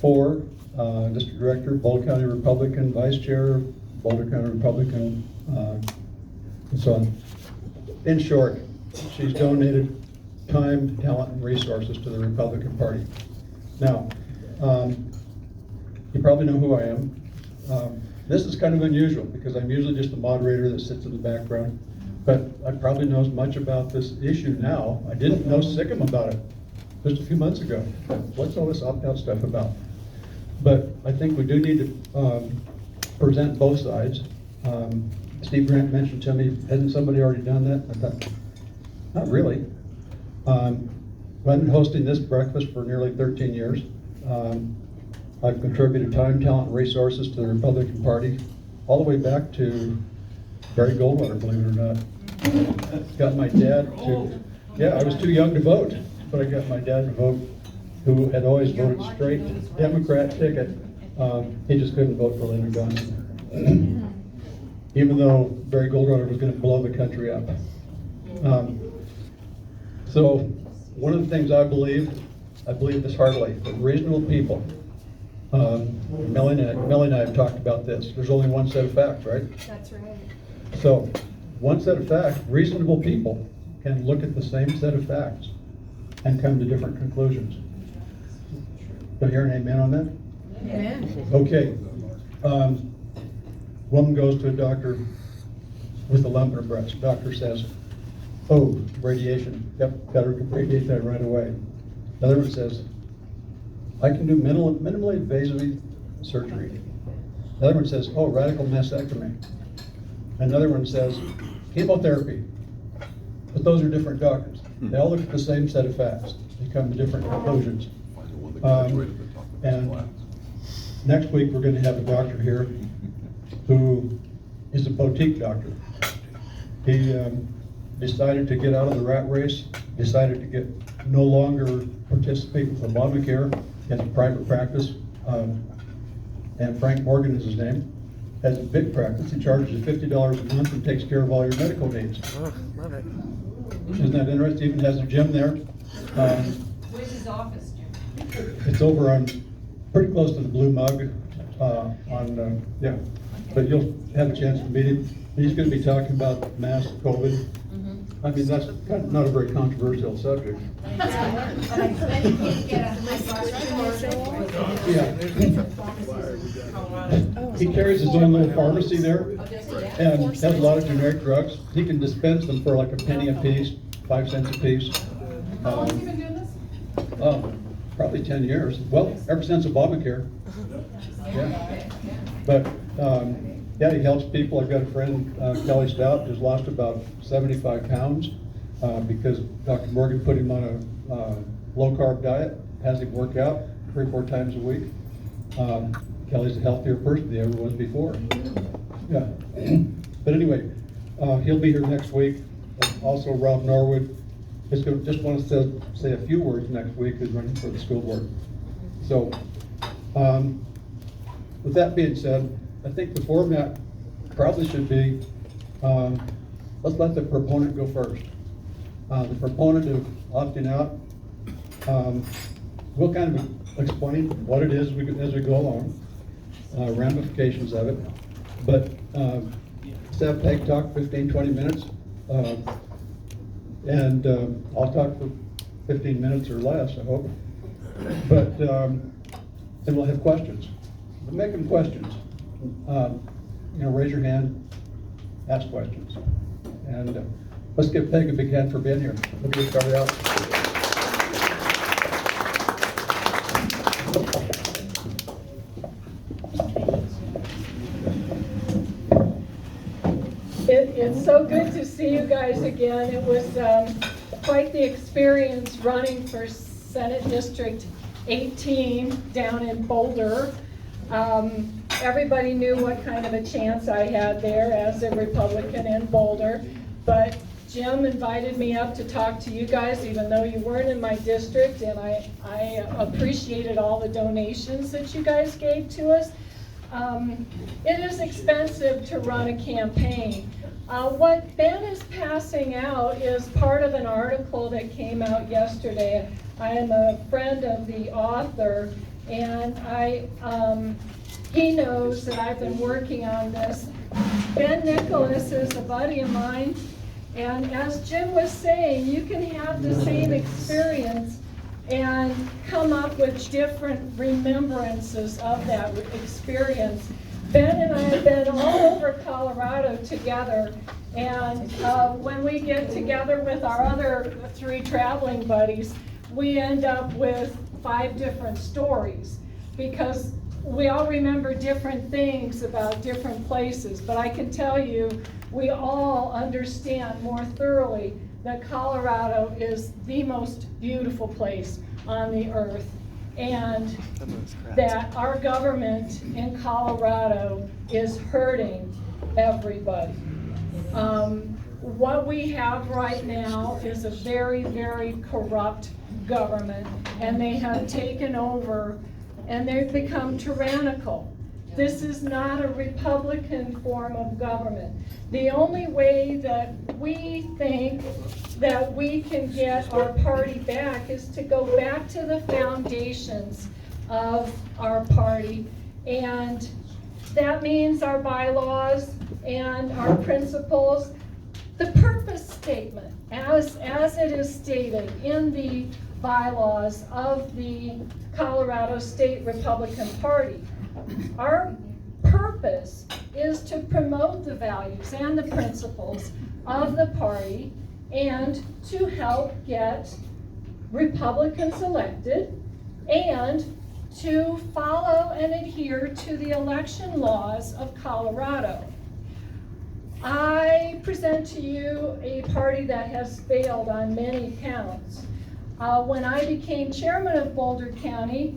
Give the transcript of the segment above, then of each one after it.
4, District Director, Boulder County Republican, Vice Chair, Boulder County Republican, and so on. In short, she's donated time, talent, and resources to the Republican Party. Now, you probably know who I am. This is kind of unusual because I'm usually just a moderator that sits in the background, but I probably know as much about this issue now. I didn't know Sikkim about it just a few months ago. What's all this opt-out stuff about? But I think we do need to present both sides. Steve Grant mentioned to me, hasn't somebody already done that? I thought, not really. I've been hosting this breakfast for nearly 13 years. I've contributed time, talent, and resources to the Republican Party all the way back to Barry Goldwater, believe it or not. Got my dad to, yeah, I was too young to vote, but I got my dad to vote, who had always voted straight Democrat ticket. He just couldn't vote for Lyndon Johnson, even though Barry Goldwater was going to blow the country up. So one of the things I believe this heartily, that reasonable people, Melanie and I have talked about this. There's only one set of facts, right? That's right. So, one set of facts, reasonable people can look at the same set of facts and come to different conclusions. Do I hear an amen on that? Amen. Okay. Woman goes to a doctor with a lump in her breast. Doctor says, oh, radiation. Yep, got to radiate that right away. Another one says, I can do minimally invasive surgery. Another one says, oh, radical mastectomy. Another one says, chemotherapy. But those are different doctors. They all look at the same set of facts. They come to different conclusions. And next week we're going to have a doctor here who is a boutique doctor. He decided to get out of the rat race, decided to get no longer participate with Obamacare, has a private practice, and Frank Morgan is his name, has a big practice. He charges you $50 a month and takes care of all your medical needs. Oh, love it. Isn't that interesting? Even has a gym there. Where's his office, Jim? It's over on, pretty close to the Blue Mug, yeah. But you'll have a chance to meet him. He's going to be talking about mass COVID. I mean, that's kind of not a very controversial subject. Yeah. He carries his own little pharmacy there and has a lot of generic drugs. He can dispense them for like a penny a piece, 5 cents a piece. How long have you been doing this? Probably 10 years. Well, ever since Obamacare. Yeah. But yeah, he helps people. I've got a friend, Kelly Stout, who's lost about 75 pounds because Dr. Morgan put him on a low-carb diet, has him work out 3 or 4 times a week. Kelly's a healthier person than he ever was before. Yeah. But anyway, he'll be here next week. Also, Ralph Norwood just want to say a few words next week, who's running for the school board. So, with that being said, I think the format probably should be, let's let the proponent go first. The proponent of opting out, we'll kind of explain what it is as we go along, ramifications of it. But let's have Peg talk 15-20 minutes, and I'll talk for 15 minutes or less, I hope. But then we'll have questions. But make them questions. Raise your hand, ask questions. And let's give Peg a big hand for being here. Let's get started out. It's so good to see you guys again. It was quite the experience running for Senate District 18 down in Boulder. Everybody knew what kind of a chance I had there as a Republican in Boulder, but Jim invited me up to talk to you guys even though you weren't in my district, and I appreciated all the donations that you guys gave to us. It is expensive to run a campaign. What Ben is passing out is part of an article that came out yesterday. I am a friend of the author, And he knows that I've been working on this. Ben Nicholas is a buddy of mine, and as Jim was saying, you can have the same experience and come up with different remembrances of that experience. Ben and I have been all over Colorado together, and when we get together with our other 3 traveling buddies, we end up with 5 different stories, because we all remember different things about different places. But I can tell you, we all understand more thoroughly that Colorado is the most beautiful place on the earth, and that our government in Colorado is hurting everybody. What we have right now is a very, very corrupt government, and they have taken over and they've become tyrannical. This is not a Republican form of government. The only way that we think that we can get our party back is to go back to the foundations of our party, and that means our bylaws and our principles. The purpose statement, as it is stated in the bylaws of the Colorado State Republican Party, our purpose is to promote the values and the principles of the party and to help get Republicans elected and to follow and adhere to the election laws of Colorado. I present to you a party that has failed on many counts. When I became chairman of Boulder County,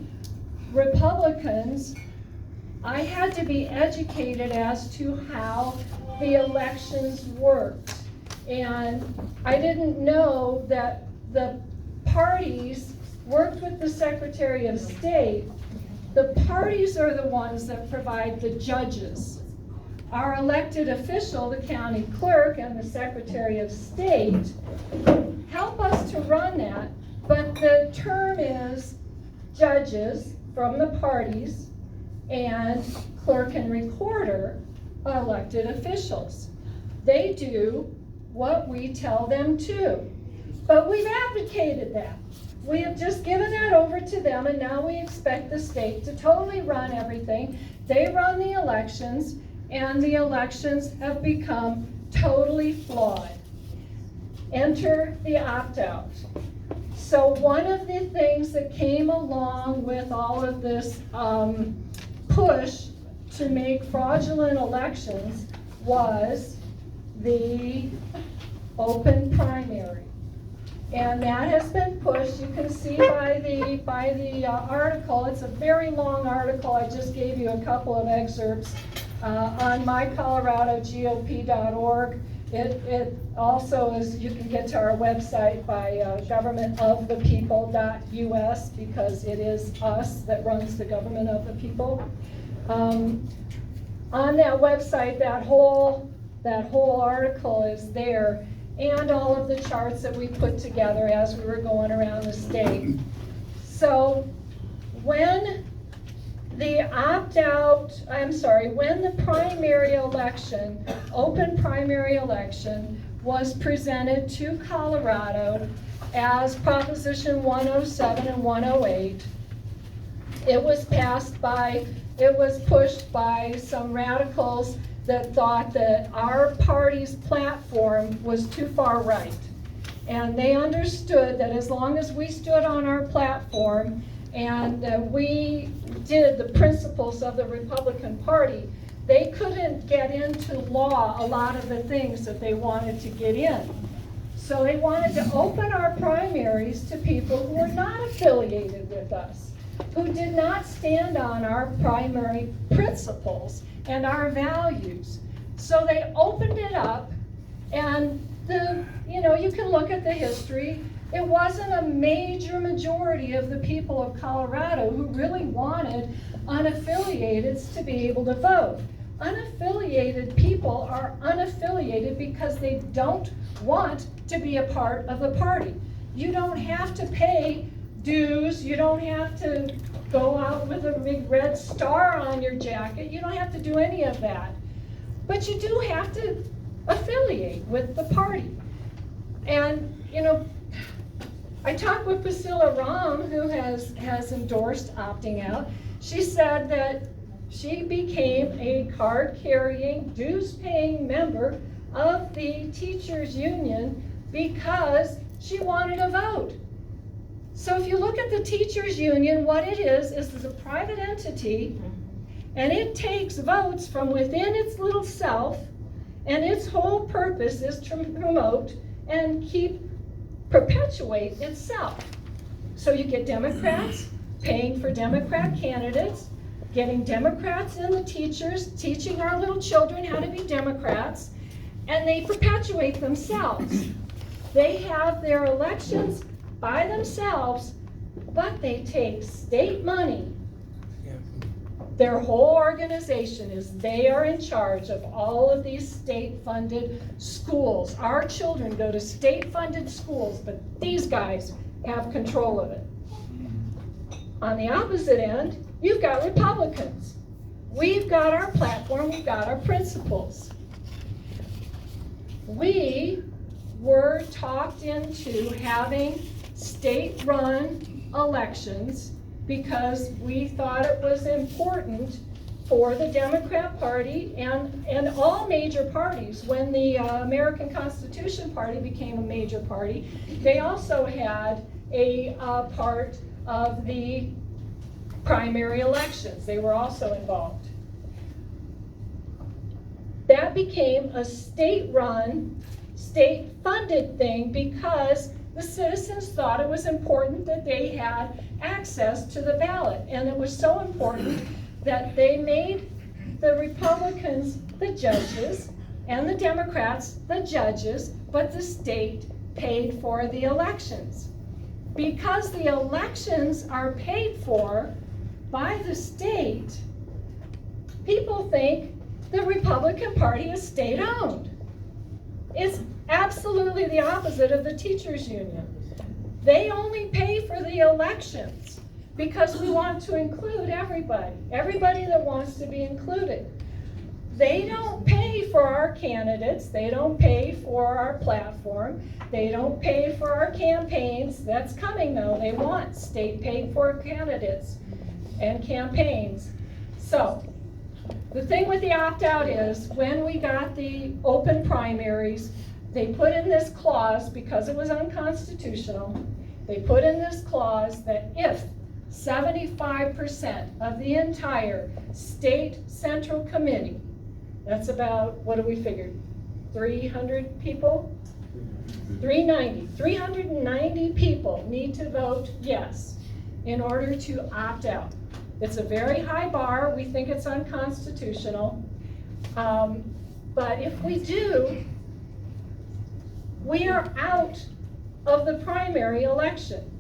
Republicans, I had to be educated as to how the elections worked. And I didn't know that the parties worked with the Secretary of State. The parties are the ones that provide the judges. Our elected official, the county clerk, and the Secretary of State help us to run that, but the term is judges from the parties and clerk and recorder are elected officials. They do what we tell them to. But we've abdicated that. We have just given that over to them, and now we expect the state to totally run everything. They run the elections, and the elections have become totally flawed. Enter the opt-out. So one of the things that came along with all of this push to make fraudulent elections was the open primary. And that has been pushed. You can see by the article. It's a very long article. I just gave you a couple of excerpts on mycoloradogop.org. It also is, you can get to our website by governmentofthepeople.us, because it is us that runs the government of the people. On that website, that whole article is there, and all of the charts that we put together as we were going around the state. So when the when the primary election, open primary election, was presented to Colorado as Proposition 107 and 108, it was pushed by some radicals that thought that our party's platform was too far right. And they understood that as long as we stood on our platform and we did the principles of the Republican Party, they couldn't get into law a lot of the things that they wanted to get in. So they wanted to open our primaries to people who were not affiliated with us, who did not stand on our primary principles and our values. So they opened it up, and you can look at the history. It wasn't a major majority of the people of Colorado who really wanted unaffiliateds to be able to vote. Unaffiliated people are unaffiliated because they don't want to be a part of the party. You don't have to pay dues, you don't have to go out with a big red star on your jacket. You don't have to do any of that. But you do have to affiliate with the party. And, you know, I talked with Priscilla Rahm, who has endorsed opting out. She said that she became a card-carrying, dues-paying member of the teachers' union because she wanted a vote. So if you look at the teachers' union, what it is a private entity, and it takes votes from within its little self, and its whole purpose is to promote and perpetuate itself. So you get Democrats paying for Democrat candidates, getting Democrats and the teachers, teaching our little children how to be Democrats, and they perpetuate themselves. They have their elections by themselves, but they take state money. Their whole organization they are in charge of all of these state-funded schools. Our children go to state-funded schools, but these guys have control of it. On the opposite end, you've got Republicans. We've got our platform, we've got our principles. We were talked into having state-run elections because we thought it was important for the Democrat Party and all major parties. When the American Constitution Party became a major party, they also had a part of the primary elections. They were also involved. That became a state-run, state-funded thing because the citizens thought it was important that they had access to the ballot. And it was so important that they made the Republicans the judges and the Democrats the judges, but the state paid for the elections. Because the elections are paid for by the state, people think the Republican Party is state-owned. It's absolutely the opposite of the teachers' union. They only pay for the elections because we want to include everybody that wants to be included. They don't pay for our candidates, they don't pay for our platform, they don't pay for our campaigns. That's coming though. They want state paid for candidates and campaigns. So the thing with the opt-out is when we got the open primaries, they put in this clause, because it was unconstitutional, they put in this clause that if 75% of the entire state central committee, that's about, what do we figure, 300 people? 390 people need to vote yes in order to opt out. It's a very high bar. We think it's unconstitutional. But if we do, we are out of the primary election.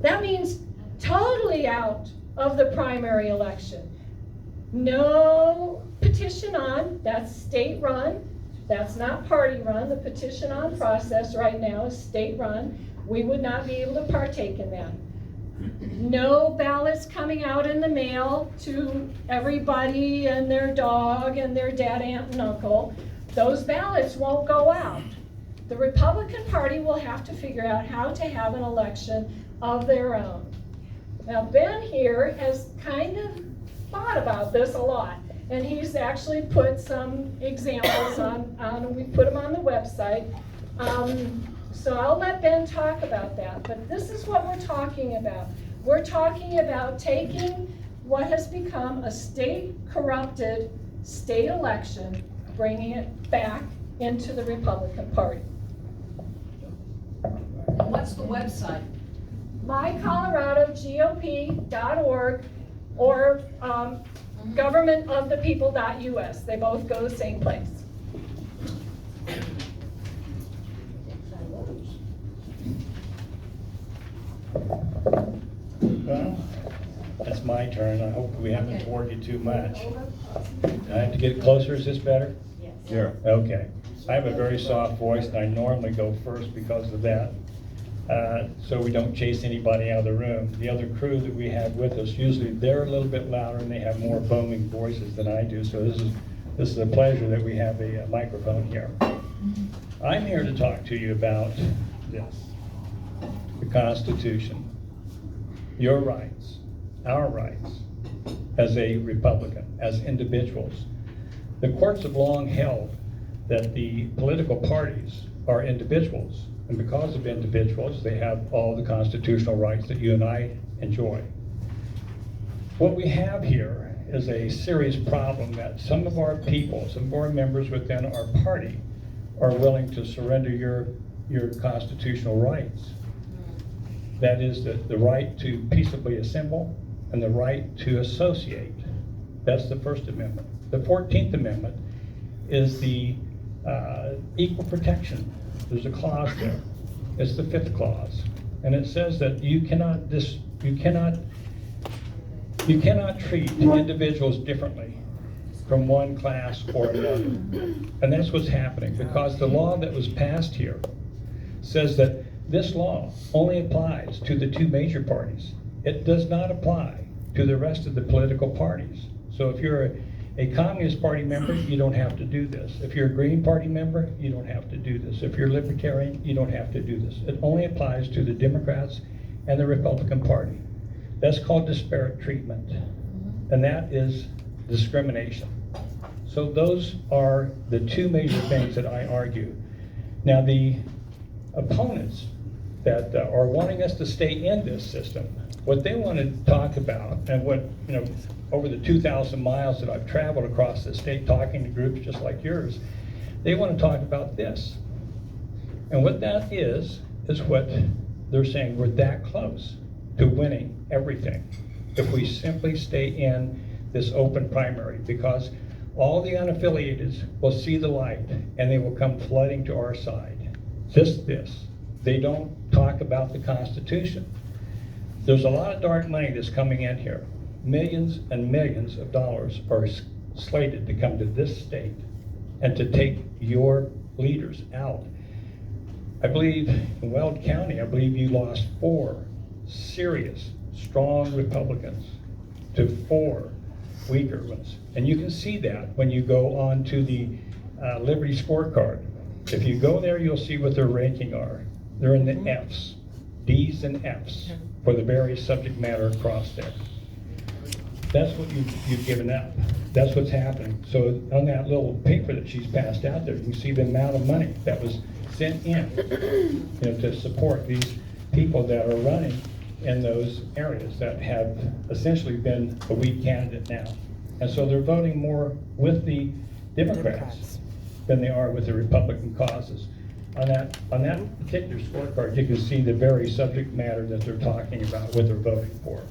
That means totally out of the primary election. No petition on, that's state run. That's not party run. The petition on process right now is state run. We would not be able to partake in that. No ballots coming out in the mail to everybody and their dog and their dad, aunt, and uncle. Those ballots won't go out. The Republican Party will have to figure out how to have an election of their own. Now, Ben here has kind of thought about this a lot, and he's actually put some examples on we put them on the website. So I'll let Ben talk about that, but this is what we're talking about. We're talking about taking what has become a state-corrupted state election, bringing it back into the Republican Party. What's the website? mycoloradogop.org or governmentofthepeople.us. They both go the same place. Well, that's my turn. I hope we haven't bored you too much. I have to get closer. Is this better? Yes. Sure. Okay. I have a very soft voice, and I normally go first because of that. so we don't chase anybody out of the room. The other crew that we have with us, usually they're a little bit louder and they have more booming voices than I do, so this is a pleasure that we have a microphone here. I'm here to talk to you about this, the Constitution, your rights, our rights as a Republican, as individuals. The courts have long held that the political parties are individuals, and because of individuals, they have all the constitutional rights that you and I enjoy. What we have here is a serious problem that some of our people, some of our members within our party are willing to surrender your constitutional rights. That is the right to peaceably assemble and the right to associate. That's the First Amendment. The 14th Amendment is the equal protection. There's a clause there. It's the 5th clause. And it says that you cannot treat individuals differently from one class or another. And that's what's happening, because the law that was passed here says that this law only applies to the two major parties. It does not apply to the rest of the political parties. So if you're a Communist Party member, you don't have to do this. If you're a Green Party member, you don't have to do this. If you're Libertarian, you don't have to do this. It only applies to the Democrats and the Republican Party. That's called disparate treatment, and that is discrimination. So those are the two major things that I argue. Now, the opponents that are wanting us to stay in this system, what they want to talk about, and what, over the 2,000 miles that I've traveled across the state talking to groups just like yours, they want to talk about this. And what that is what they're saying, we're that close to winning everything if we simply stay in this open primary, because all the unaffiliated will see the light and they will come flooding to our side. Just this. They don't talk about the Constitution. There's a lot of dark money that's coming in here. Millions and millions of dollars are slated to come to this state and to take your leaders out. I believe in Weld County, I believe you lost 4 serious, strong Republicans to 4 weaker ones. And you can see that when you go on to the Liberty scorecard. If you go there, you'll see what their ranking are. They're in the Fs, Ds and Fs for the various subject matter across there. That's what you've given up. That's what's happening. So on that little paper that she's passed out there, you can see the amount of money that was sent in, to support these people that are running in those areas that have essentially been a weak candidate now. And so they're voting more with the Democrats than they are with the Republican causes. On that particular scorecard, you can see the very subject matter that they're talking about, what they're voting for.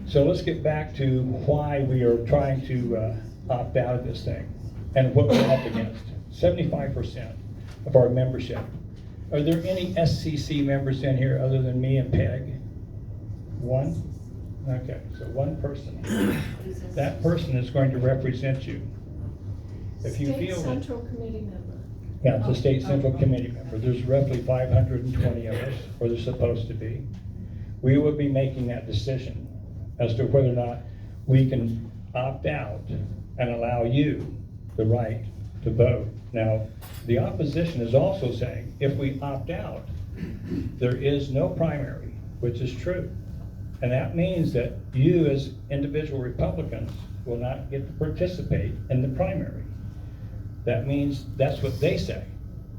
So let's get back to why we are trying to opt out of this thing and what we're up against. 75% of our membership. Are there any SCC members in here other than me and Peg? 1? Okay, so 1 person. That person is going to represent you. If you State feel that, Central Committee member. yeah, it's a state central committee member. There's roughly 520 of us, or there's supposed to be. We will be making that decision as to whether or not we can opt out and allow you the right to vote. Now, the opposition is also saying if we opt out, there is no primary, which is true. And that means that you as individual Republicans will not get to participate in the primary. That means that's what they say,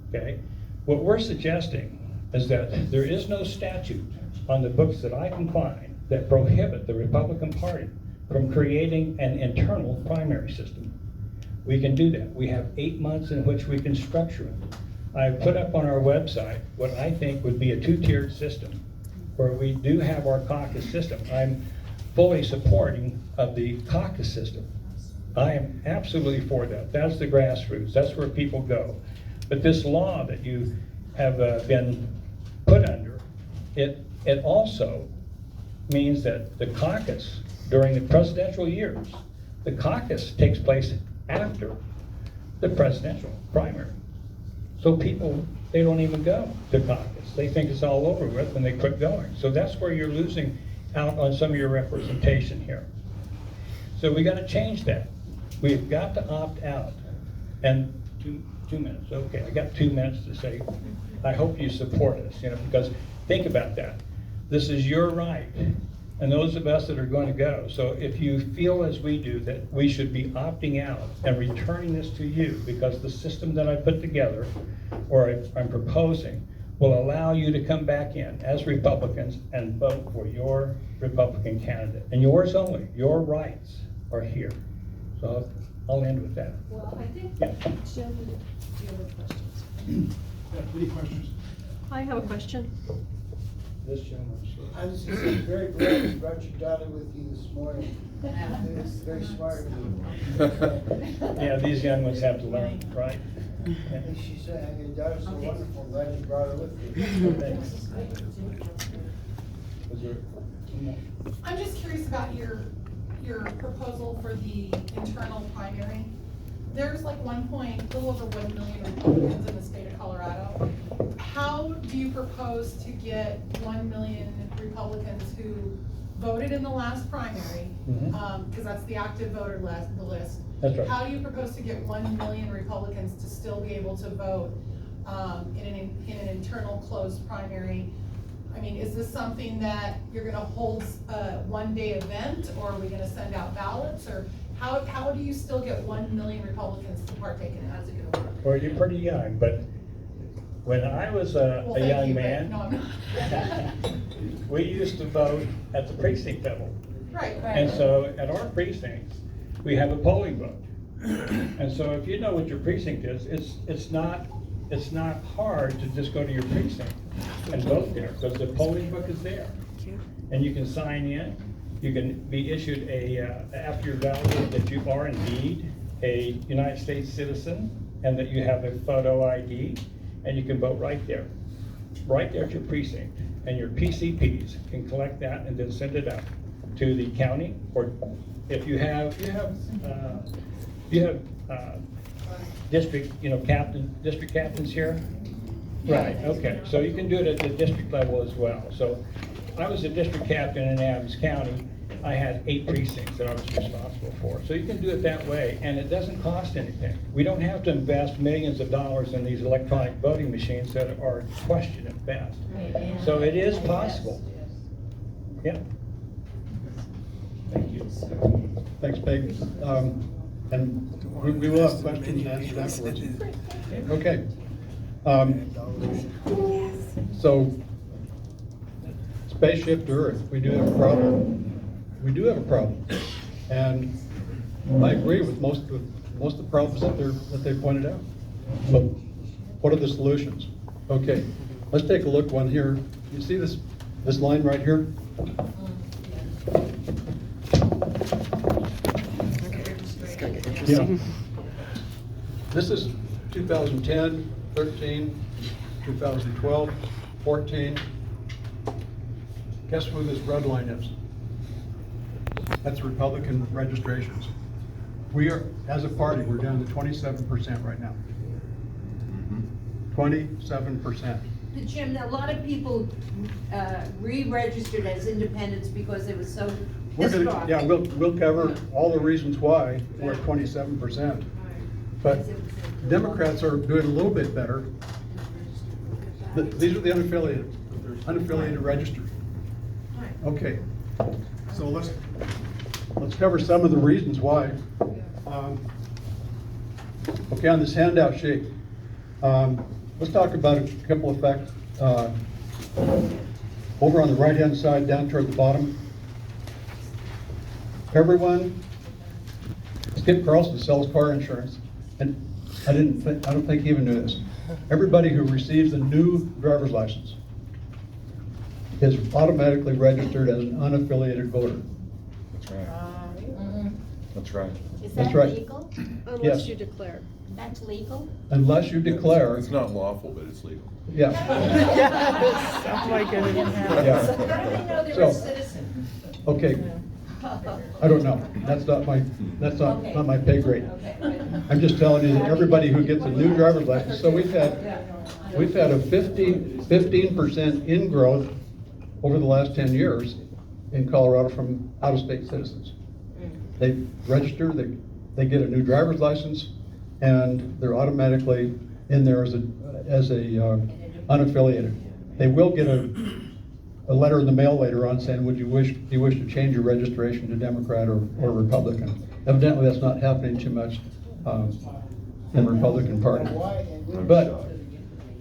okay? What we're suggesting is that there is no statute on the books that I can find that prohibit the Republican Party from creating an internal primary system. We can do that. We have 8 months in which we can structure it. I've put up on our website what I think would be a 2-tiered system, where we do have our caucus system. I'm fully supporting of the caucus system. I am absolutely for that. That's the grassroots. That's where people go. But this law that you have been put under, it also means that the caucus during the presidential years, the caucus takes place after the presidential primary. So people they don't even go to caucus. They think it's all over with and they quit going. So that's where you're losing out on some of your representation here. So we gotta change that. We've got to opt out. And two minutes, okay, I got 2 minutes to say, I hope you support us, because think about that. This is your right, and those of us that are going to go. So if you feel as we do that we should be opting out and returning this to you, because the system that I put together, or I'm proposing, will allow you to come back in as Republicans and vote for your Republican candidate. And yours only, your rights are here. So I'll end with that. Well, I think Yeah. Jim, do you have questions? Any questions? I have a question. This gentleman. I was just very glad you brought your daughter with you this morning. It was very smart of you. Yeah, these young ones have to learn, right? And she said, your daughter's so wonderful, glad you brought her with you. Thanks. Was there one more? I'm just curious about your proposal for the internal primary. There's like a little over 1 million Republicans in the state of Colorado. How do you propose to get 1 million Republicans who voted in the last primary, Mhm. because that's the active voter list, the list. That's right. How do you propose to get 1 million Republicans to still be able to vote in an internal closed primary? I mean, is this something that you're gonna hold a one-day event, or are we gonna send out ballots, or how do you still get 1 million Republicans to partake in it? How's it gonna work? Well, you're pretty young, but when I was Well, a thank young you, but man, no, I'm not. we used to vote at the precinct level. Right. And so at our precincts, we have a polling book. And so if you know what your precinct is, it's not hard to just go to your precinct and vote there, because the polling book is there. And you can sign in, you can be issued after you're validated that you are indeed a United States citizen and that you have a photo ID, and you can vote right there at your precinct. And your PCPs can collect that and then send it out to the county, or if you have district captains here? Right, okay, so you can do it at the district level as well. So I was a district captain in Adams County. I had 8 precincts that I was responsible for. So you can do it that way, and it doesn't cost anything. We don't have to invest millions of dollars in these electronic voting machines that are questioned at best. So it is possible. Yeah. Thank you. Thanks, Peg. And we will have questions and answers afterwards. Okay. So, spaceship to Earth, we do have a problem. We do have a problem. And I agree with most of the problems that they pointed out. But what are the solutions? Okay, let's take a look one here. You see this line right here? Yeah. This is 2010, 13, 2012, 14. Guess who this red line is? That's Republican registrations. We are, as a party, we're down to 27% right now. 27%. But Jim, a lot of people re-registered as independents because it was so We're pissed gonna, off. yeah, we'll cover all the reasons why we're at 27%. But Democrats are doing a little bit better. These are the unaffiliated registered. Okay, so let's cover some of the reasons why. Okay, on this handout sheet, let's talk about a couple of facts. Over on the right-hand side, down toward the bottom, everyone, Skip Carlson sells car insurance, and I don't think he even knew this. Everybody who receives a new driver's license is automatically registered as an unaffiliated voter. That's right. That's right. Is That's that right. legal? Yes. Unless you declare. That's legal? Unless you declare, It's not lawful, but it's legal. yeah, Yes, oh my goodness. yeah. How do they know they're So- a citizen? Okay, I don't know. That's not my Okay. not my pay grade. Okay, good. I'm just telling you that everybody who gets a new driver's license, so we've had a 15% ingrowth over the last 10 years in Colorado from out-of-state citizens. They register, they get a new driver's license, and they're automatically in there as a unaffiliated. They will get a letter in the mail later on saying, do you wish to change your registration to Democrat or Republican? Evidently, that's not happening too much in the Republican Party. But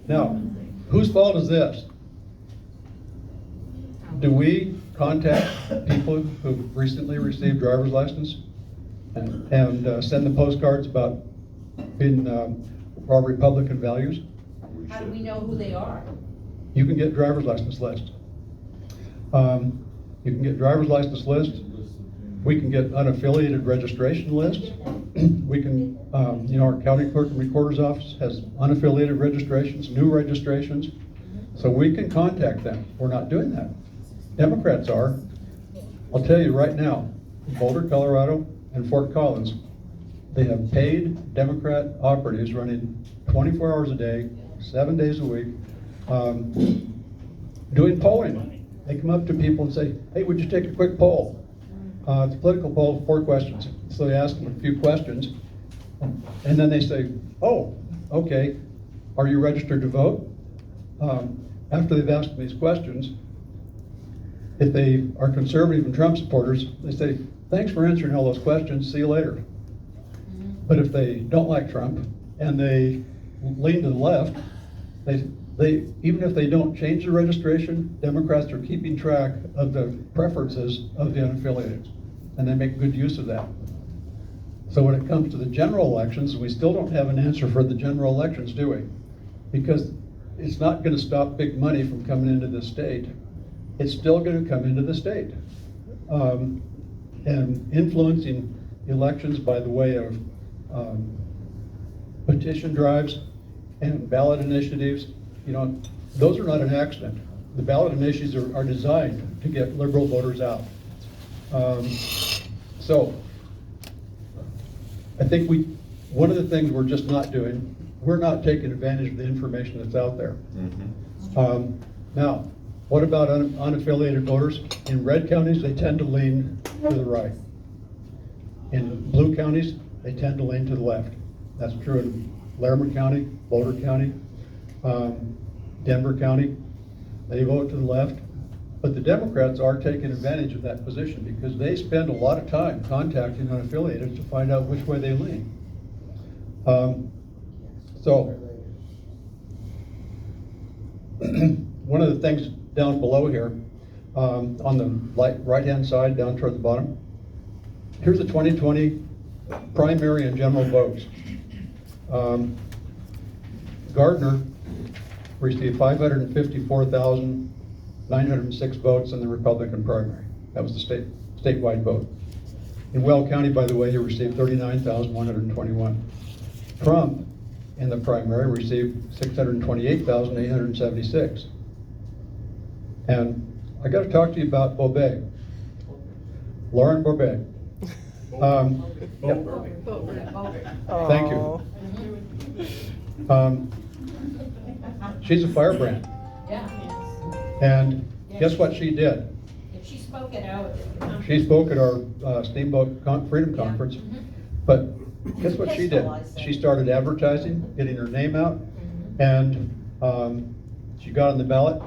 now, whose fault is this? Do we contact people who've recently received driver's license and send them postcards about being our Republican values? How do we know who they are? You can get driver's license lists. You can get driver's license lists. We can get unaffiliated registration lists. We can, our county clerk and recorder's office has unaffiliated registrations, new registrations. So we can contact them. We're not doing that. Democrats are. I'll tell you right now, Boulder, Colorado, and Fort Collins, they have paid Democrat operatives running 24 hours a day, 7 days a week, doing polling. They come up to people and say, hey, would you take a quick poll? It's a political poll, 4 questions. So they ask them a few questions, and then they say, oh, okay, are you registered to vote? After they've asked them these questions, if they are conservative and Trump supporters, they say, thanks for answering all those questions, see you later. But if they don't like Trump and they lean to the left, they even if they don't change the registration, Democrats are keeping track of the preferences of the unaffiliated, and they make good use of that. So when it comes to the general elections, we still don't have an answer for the general elections, do we? Because it's not going to stop big money from coming into the state. It's still going to come into the state. And influencing elections by the way of petition drives and ballot initiatives, those are not an accident. The ballot initiatives are designed to get liberal voters out. So I think one of the things we're just not doing, we're not taking advantage of the information that's out there. Now, what about unaffiliated voters? In red counties, they tend to lean to the right. In blue counties, they tend to lean to the left. That's true in Larimer County, Boulder County, Denver County. They vote to the left. But the Democrats are taking advantage of that position because they spend a lot of time contacting unaffiliated to find out which way they lean. So one of the things down below here, on the right-hand side, down toward the bottom, here's the 2020 primary and general votes. Gardner received 554,906 votes in the Republican primary. That was the statewide vote. In Weld County, by the way, he received 39,121. Trump in the primary received 628,876. And I got to talk to you about Bobet. Lauren Bobet. Thank you. She's a firebrand. Yeah. And guess what she did? If she spoke it out. She spoke at our Steamboat Freedom Conference. But guess what she did? She started advertising, getting her name out, and she got on the ballot.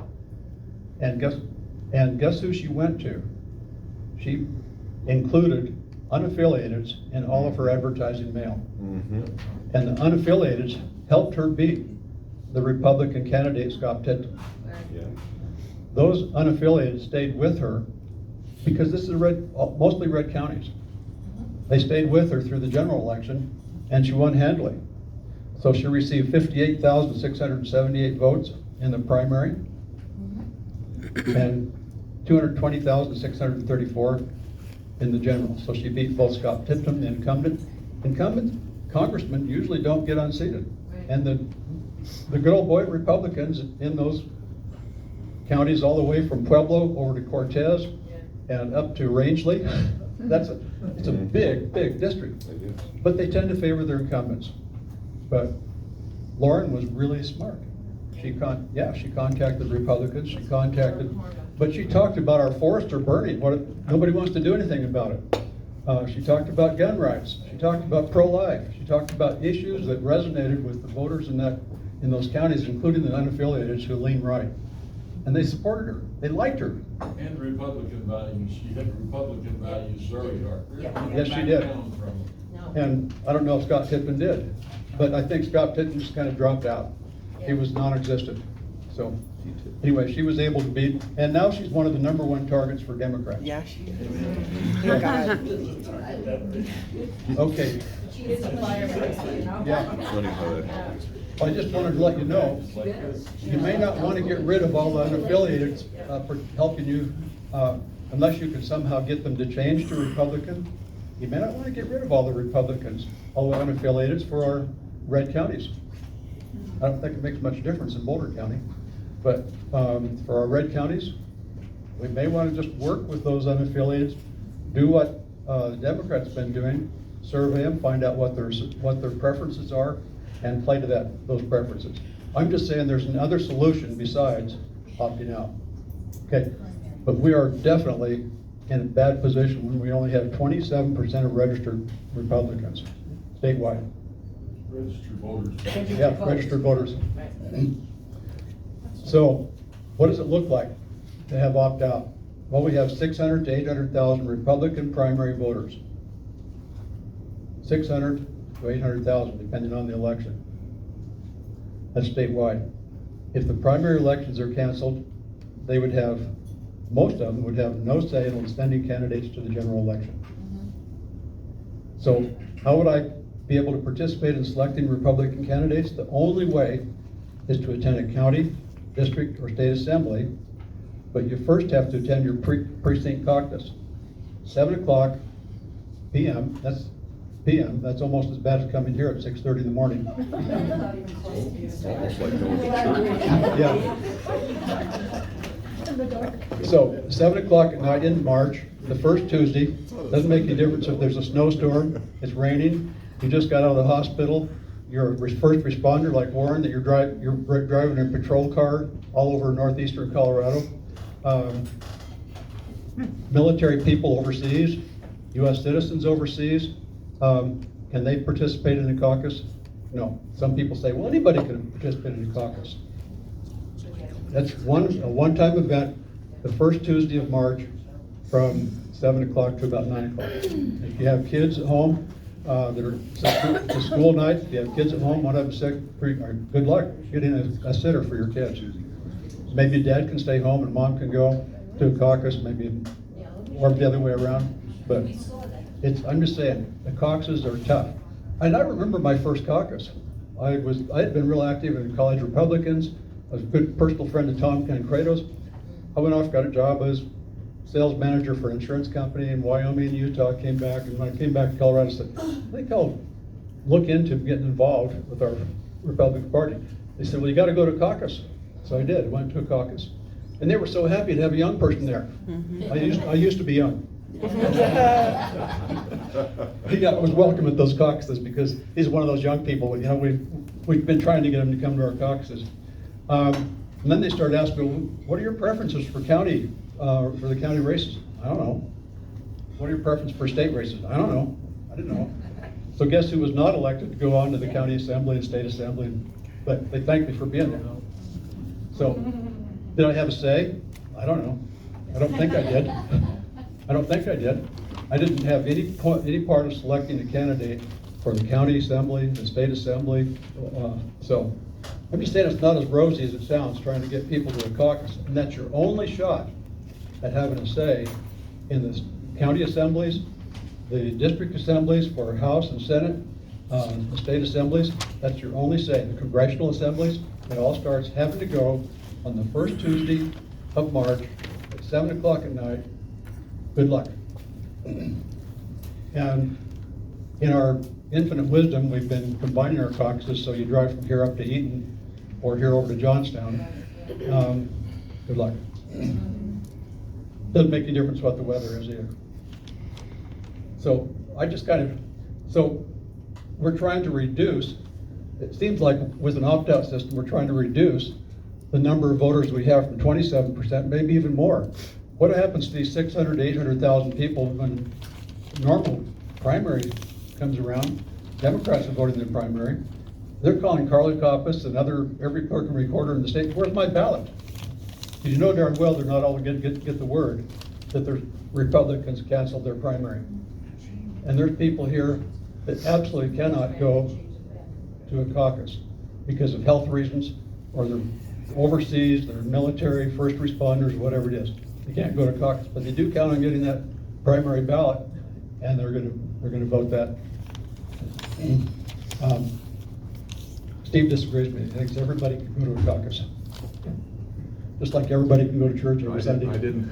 And guess who she went to? She included unaffiliateds in all of her advertising mail. And the unaffiliateds helped her beat the Republican candidate, Scott Titton. Those unaffiliated stayed with her because this is mostly red counties. They stayed with her through the general election, and she won handily. So she received 58,678 votes in the primary and 220,634 in the general. So she beat both Scott Titton, the incumbent. Incumbent congressmen usually don't get unseated. And the good old boy Republicans in those counties all the way from Pueblo over to Cortez and up to Rangeley, It's a big, big district. It is. But they tend to favor their incumbents. But Lauren was really smart. She contacted Republicans, but she talked about our forests are burning, nobody wants to do anything about it. She talked about gun rights, she talked about pro-life, she talked about issues that resonated with the voters in those counties, including the unaffiliated who lean right. And they supported her, they liked her. And Republican values, she had Republican values very hard. Yes, she did. Back down from them. No. And I don't know if Scott Pittman did, but I think Scott Pittman just kind of dropped out. He was non-existent. So, anyway, she was able to beat, and now she's one of the #1 targets for Democrats. Yeah, she is. Dear God. Okay, She is a firefighter, you know? yeah. Funny how that happens. I just wanted to let you know, you may not want to get rid of all the unaffiliated for helping you, unless you can somehow get them to change to Republican. You may not want to get rid of all the Republicans, all the unaffiliated for our red counties. I don't think it makes much difference in Boulder County, but for our red counties, we may want to just work with those unaffiliated, do what the Democrats been doing, survey them, find out what their preferences are, and play to those preferences. I'm just saying there's another solution besides opting out. Okay, but we are definitely in a bad position when we only have 27% of registered Republicans statewide. Registered voters. Yeah, registered voters. So, what does it look like to have opt-out? Well, we have 600 to 800,000 Republican primary voters. 600 to 800,000, depending on the election. That's statewide. If the primary elections are canceled, they would have, most of them would have no say in sending candidates to the general election. So, how would I be able to participate in selecting Republican candidates? The only way is to attend a county, district, or state assembly, but you first have to attend your precinct caucus. 7 o'clock p.m., that's almost as bad as coming here at 6:30 in the morning. It's almost like going to church. Yeah. So, 7 o'clock at night in March, the first Tuesday, doesn't make any difference if there's a snowstorm, it's raining, you just got out of the hospital, you're a first responder like Warren, that you're driving a patrol car all over northeastern Colorado. Military people overseas, U.S. citizens overseas, can they participate in the caucus? No. Some people say, well, anybody can participate in the caucus. That's a one-time event, the first Tuesday of March from 7 o'clock to about 9 o'clock. If you have kids at home that are, it's a school night, if you have kids at home, one of them sick, good luck getting a sitter for your kids. Maybe dad can stay home and mom can go to a caucus, maybe, or the other way around. But I'm just saying, the caucuses are tough. And I remember my first caucus. I had been real active in college Republicans. I was a good personal friend of Tom Kratos. I went off, got a job as sales manager for an insurance company in Wyoming and Utah, came back, and when I came back to Colorado, I said, I think I'll look into getting involved with our Republican Party. They said, well, you gotta go to caucus. So I did, I went to a caucus. And they were so happy to have a young person there. I used to be young. He was welcome at those caucuses because he's one of those young people, you know, we've been trying to get him to come to our caucuses. And then they started asking, well, what are your preferences for the county races? I don't know. What are your preferences for state races? I don't know. I didn't know. So guess who was not elected to go on to the county assembly and state assembly? But they thanked me for being there. So, did I have a say? I don't know. I don't think I did. I don't think I did. I didn't have any part of selecting a candidate for the county assembly, the state assembly. So, I'm just saying it's not as rosy as it sounds trying to get people to a caucus, and that's your only shot at having a say in the county assemblies, the district assemblies for House and Senate, the state assemblies. That's your only say. The congressional assemblies, it all starts having to go on the first Tuesday of March at 7 o'clock at night. Good luck. And in our infinite wisdom, we've been combining our caucuses, so you drive from here up to Eaton or here over to Johnstown. Good luck. Doesn't make any difference what the weather is either. So I just so we're trying to reduce, it seems like with an opt-out system, we're trying to reduce the number of voters we have from 27%, maybe even more. What happens to these 600 to 800,000 people when normal primary comes around? Democrats are voting in the primary. They're calling Carly Coppice and every clerk and recorder in the state, where's my ballot? Because you know darn well they're not all going to get the word that the Republicans canceled their primary. And there's people here that absolutely cannot go to a caucus because of health reasons, or they're overseas, they're military, first responders, whatever it is. They can't go to caucus, but they do count on getting that primary ballot, and they're gonna vote that. Steve disagrees with me. He thinks everybody can go to a caucus. Just like everybody can go to church every Sunday. I didn't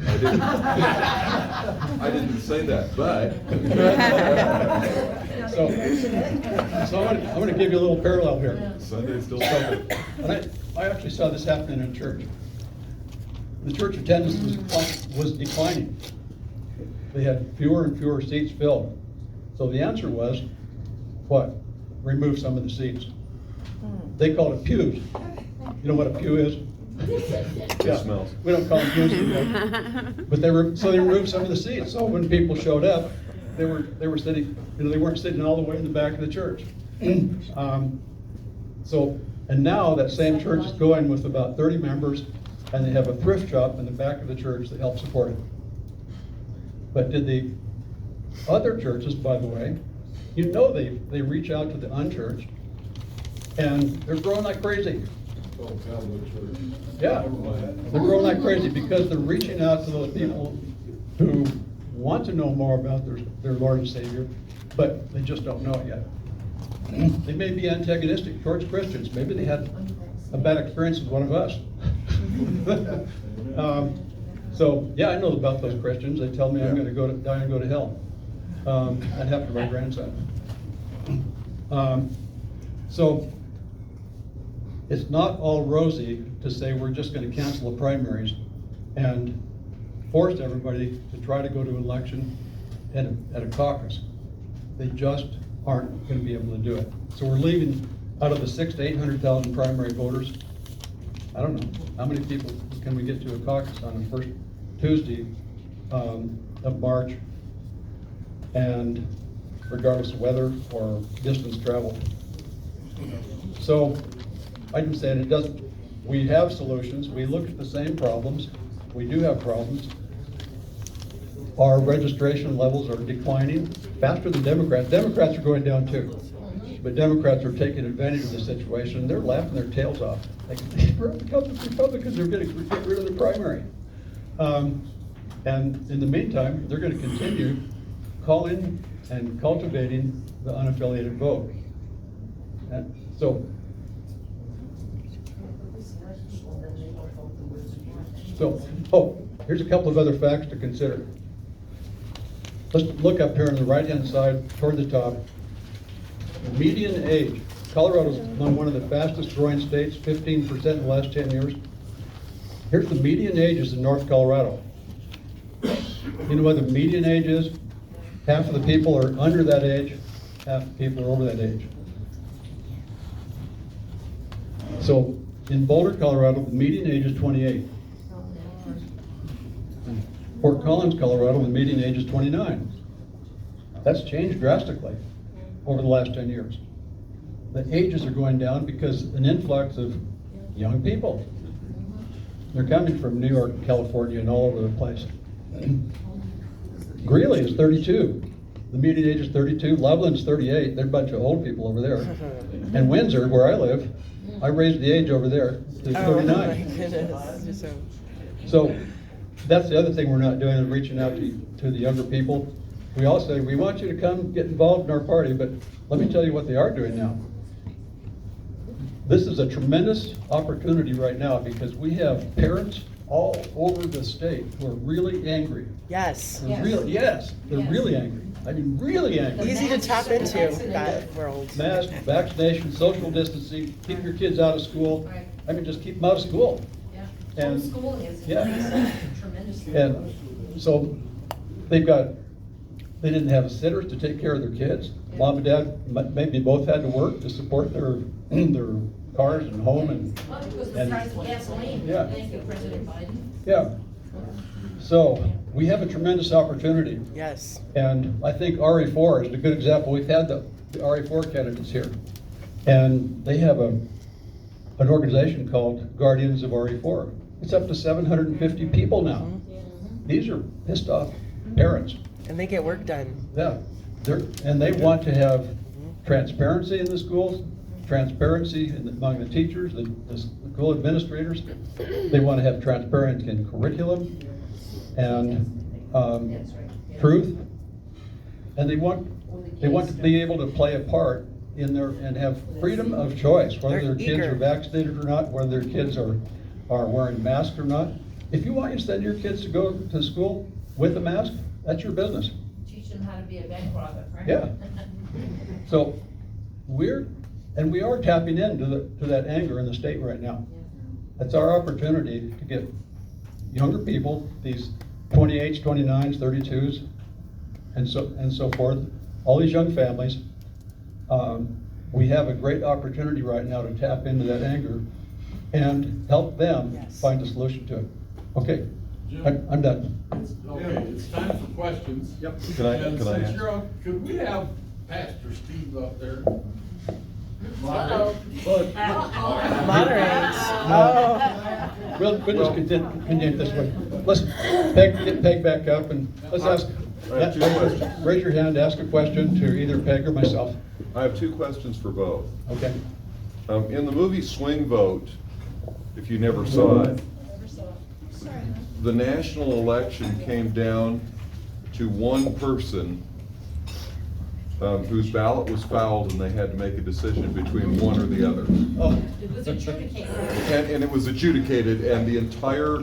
say that, but. So I'm gonna give you a little parallel here. Sunday's still Sunday. And I actually saw this happening in church. The church attendance was declining. They had fewer and fewer seats filled. So the answer was, what? Remove some of the seats. They call it pews. You know what a pew is? It smells. We don't call them pews anymore. But they removed some of the seats. So when people showed up, they were sitting, they weren't sitting all the way in the back of the church. And now that same church is going with about 30 members, and they have a thrift shop in the back of the church that helps support it. But did the other churches, by the way, they reach out to the unchurched, and they're growing like crazy. Oh, Catholic Church. Yeah, they're growing like crazy because they're reaching out to those people who want to know more about their Lord and Savior, but they just don't know it yet. They may be antagonistic towards Christians. Maybe they had a bad experience with one of us. So yeah, I know about those Christians. They tell me I'm going to die and go to hell. That happened to my grandson. So it's not all rosy to say we're just going to cancel the primaries and force everybody to try to go to an election at a caucus. They just aren't going to be able to do it. So we're leaving out of the 600,000 to 800,000 primary voters. I don't know how many people can we get to a caucus on the first Tuesday of March, and regardless of weather or distance traveled. So I'm saying we have solutions. We look at the same problems. We do have problems. Our registration levels are declining faster than Democrats. Democrats are going down too. But Democrats are taking advantage of the situation. They're laughing their tails off. Like, Republicans are going to get rid of the primary. And in the meantime, they're going to continue calling and cultivating the unaffiliated vote. And so here's a couple of other facts to consider. Let's look up here on the right-hand side toward the top. The median age. Colorado's one of the fastest growing states, 15% in the last 10 years. Here's the median ages in North Colorado. You know what the median age is? Half of the people are under that age, half the people are over that age. So in Boulder, Colorado, the median age is 28. Fort Collins, Colorado, the median age is 29. That's changed drastically over the last 10 years. The ages are going down because an influx of young people. They're coming from New York, California, and all over the place. Greeley is 32. The median age is 32. Loveland's 38. They're a bunch of old people over there. And Windsor, where I live, I raised the age over there to 39. Oh my goodness. So that's the other thing we're not doing, is reaching out to the younger people. We all say, we want you to come get involved in our party, but let me tell you what they are doing now. This is a tremendous opportunity right now because we have parents all over the state who are really angry. Yes. They're really angry. I mean, really angry. Easy to tap into that world. Mask, vaccination, social distancing, keep your kids out of school. Right. I mean, just keep them out of school. Yeah. And- Homeschooling is Yeah. tremendously. And so they've They didn't have sitters to take care of their kids. Mom and dad maybe both had to work to support their cars and home and. Well, because the and- price of gasoline. Yeah. Thank you, President Biden. Yeah. So we have a tremendous opportunity. Yes. And I think RE4 is a good example. We've had the RE4 candidates here. And they have an organization called Guardians of RE4. It's up to 750 people now. These are pissed off parents. And they get work done. Yeah. And they want to have transparency in the schools, transparency among the teachers, the school administrators. They want to have transparency in curriculum and truth. And they want to be able to play a part in their, and have freedom of choice, whether They're their kids eager. are vaccinated or not, whether their kids are wearing masks or not. If you want to send your kids to go to school with a mask, that's your business. Teach them how to be a bank robber, right? Yeah. So we are tapping into that anger in the state right now. That's our opportunity to get younger people, these 28s, 29s, 32s, and so forth, all these young families. We have a great opportunity right now to tap into that anger and help them Yes. find a solution to it. Okay, Jim? I'm done. Okay, it's time for questions. Yep. Can I And ask? since you're on, could we have Pastor Steve up there? Uh-oh. Moderate. Oh. We'll just continue this way. Let's get Peg back up and let's ask, I have two questions. raise your hand, ask a question to either Peg or myself. I have two questions for both. Okay? In the movie Swing Vote, if you never saw it, the national election came down to one person whose ballot was fouled and they had to make a decision between one or the other. Oh, It was adjudicated. And it was adjudicated, and the entire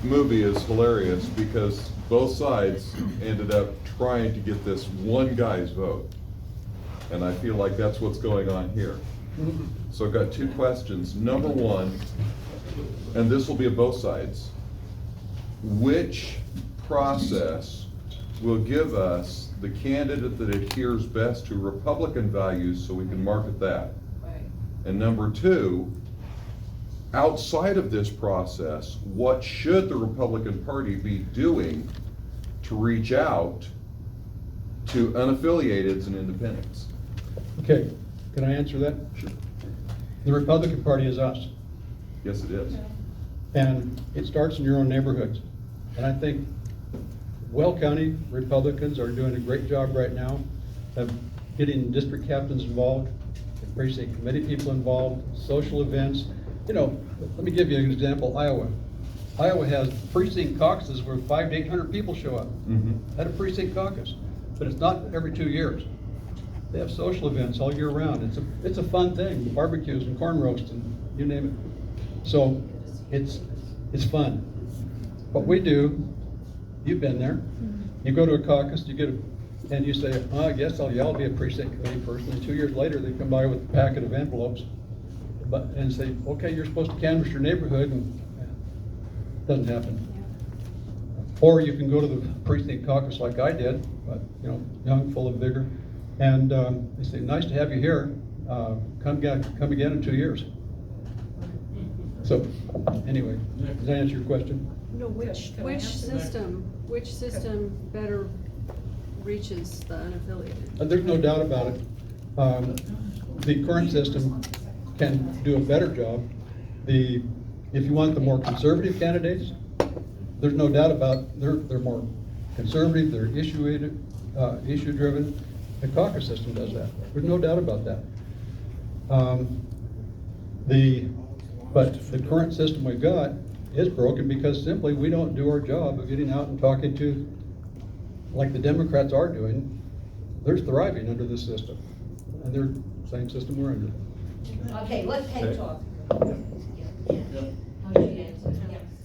movie is hilarious because both sides ended up trying to get this one guy's vote. And I feel like that's what's going on here. So I've got two questions. Number one, and this will be of both sides, which process will give us the candidate that adheres best to Republican values so we can market that? Right. And number two, outside of this process, what should the Republican Party be doing to reach out to unaffiliateds and independents? okay, can I answer that? Sure. The Republican Party is us, Yes, it is. and it starts in your own neighborhoods. And I think Well County Republicans are doing a great job right now of getting district captains involved, precinct committee people involved, social events. You know, let me give you an example, Iowa. Iowa has precinct caucuses where 500 to 800 people show up at a precinct caucus, but it's not every 2 years. They have social events all year round. It's a fun thing, barbecues and corn roasts and you name it. So it's fun. What we do, you've been there. You go to a caucus, and you say, oh, I guess I'll be a precinct committee person. And 2 years later, they come by with a packet of envelopes, and say, okay, you're supposed to canvass your neighborhood, and it doesn't happen. Or you can go to the precinct caucus like I did, but young, full of vigor, and they say, nice to have you here. Come again in 2 years. So, anyway, does that answer your question? No, which system better reaches the unaffiliated? There's no doubt about it. The current system can do a better job. If you want the more conservative candidates, there's no doubt about they're more conservative, they're issue driven. The caucus system does that. There's no doubt about that. But the current system we've got is broken because simply we don't do our job of getting out and talking to, like the Democrats are doing. They're thriving under this system, and they're the same system we're under. Okay, let Peg talk.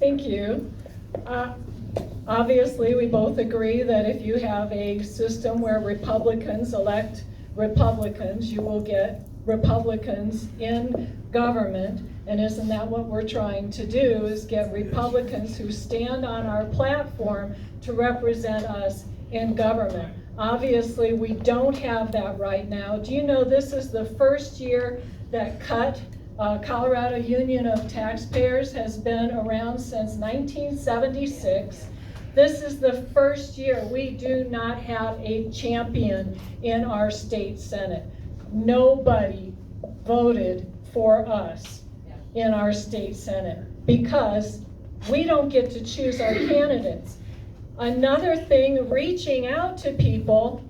Thank you. Obviously, we both agree that if you have a system where Republicans elect Republicans, you will get Republicans in government. And isn't that what we're trying to do, is get Republicans who stand on our platform to represent us in government. Obviously, we don't have that right now. Do you know this is the first year that Colorado Union of Taxpayers has been around since 1976. This is the first year we do not have a champion in our state senate. Nobody voted for us in our state senate because we don't get to choose our candidates. Another thing, reaching out to people,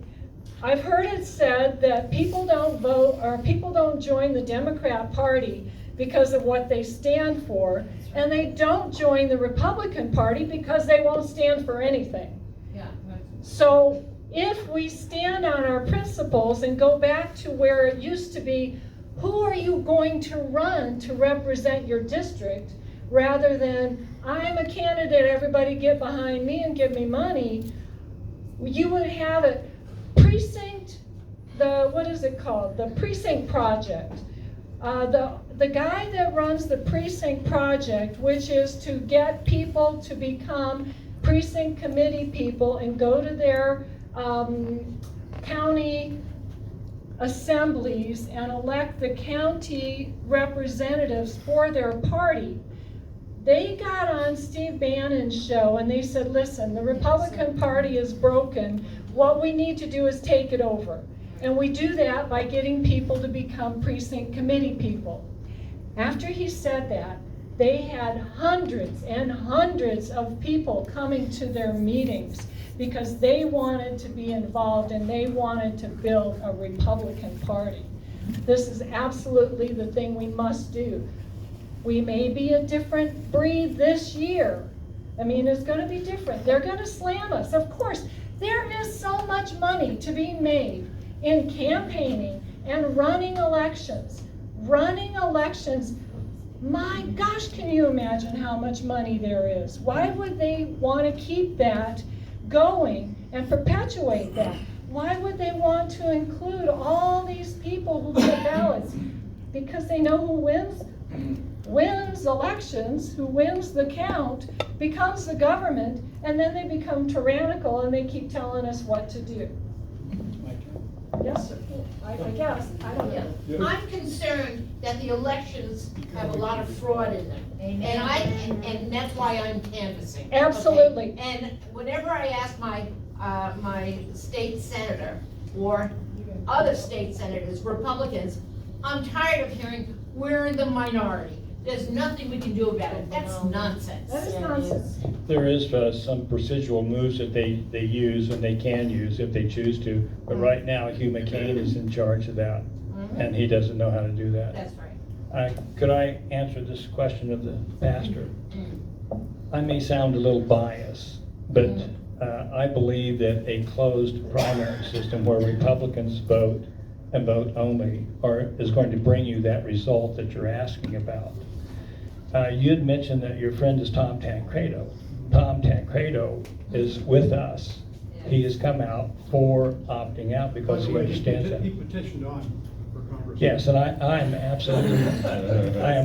I've heard it said that people don't vote or people don't join the Democrat Party because of what they stand for, and they don't join the Republican Party because they won't stand for anything. Yeah. So if we stand on our principles and go back to where it used to be, who are you going to run to represent your district, rather than, I'm a candidate, everybody get behind me and give me money, you would have a precinct, what is it called? The precinct project. The guy that runs the precinct project, which is to get people to become precinct committee people and go to their county assemblies and elect the county representatives for their party. They got on Steve Bannon's show and they said, listen, the Republican Party is broken. What we need to do is take it over. And we do that by getting people to become precinct committee people. After he said that, they had hundreds and hundreds of people coming to their meetings because they wanted to be involved and they wanted to build a Republican Party. This is absolutely the thing we must do. We may be a different breed this year. I mean, it's going to be different. They're going to slam us. Of course, there is so much money to be made in campaigning and running elections. Running elections, my gosh, can you imagine how much money there is? Why would they want to keep that going and perpetuate that? Why would they want to include all these people who get ballots? Because they know who wins elections, who wins the count, becomes the government, and then they become tyrannical and they keep telling us what to do. Yes, sir. I guess. I don't know. I'm concerned that the elections have a lot of fraud in them. And that's why I'm canvassing. Absolutely. Okay? And whenever I ask my state senator or other state senators, Republicans, I'm tired of hearing we're in the minority. There's nothing we can do about it. That's nonsense. That is nonsense. There is some procedural moves that they use and they can use if they choose to, but right now Hugh McCain is in charge of that, and he doesn't know how to do that. That's right. Could I answer this question of the pastor? I may sound a little biased, but I believe that a closed primary system where Republicans vote and vote only is going to bring you that result that you're asking about. You had mentioned that your friend is Tom Tancredo. Tom Tancredo is with us. He has come out for opting out because he understands that. He petitioned on for Congress. Yes, and I am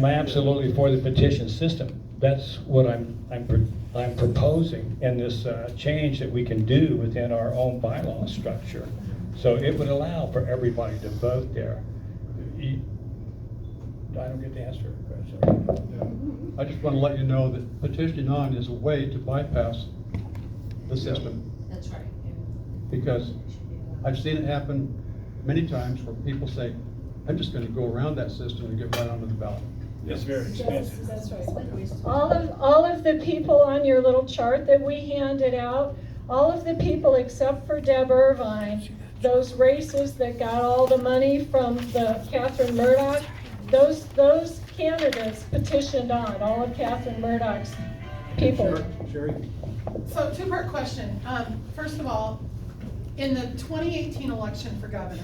absolutely for the petition system. That's what I'm proposing in this change that we can do within our own bylaw structure. So it would allow for everybody to vote there. I don't get to answer your question. I just want to let you know that petitioning on is a way to bypass the system. That's right. Because I've seen it happen many times where people say, I'm just going to go around that system and get right onto the ballot. It's very expensive. That's right. All of the people on your little chart that we handed out, all of the people except for Deb Irvine, those races that got all the money from the Catherine Murdoch, those candidates petitioned on, all of Catherine Murdoch's people. Sherry? So two-part question. First of all, in the 2018 election for governor,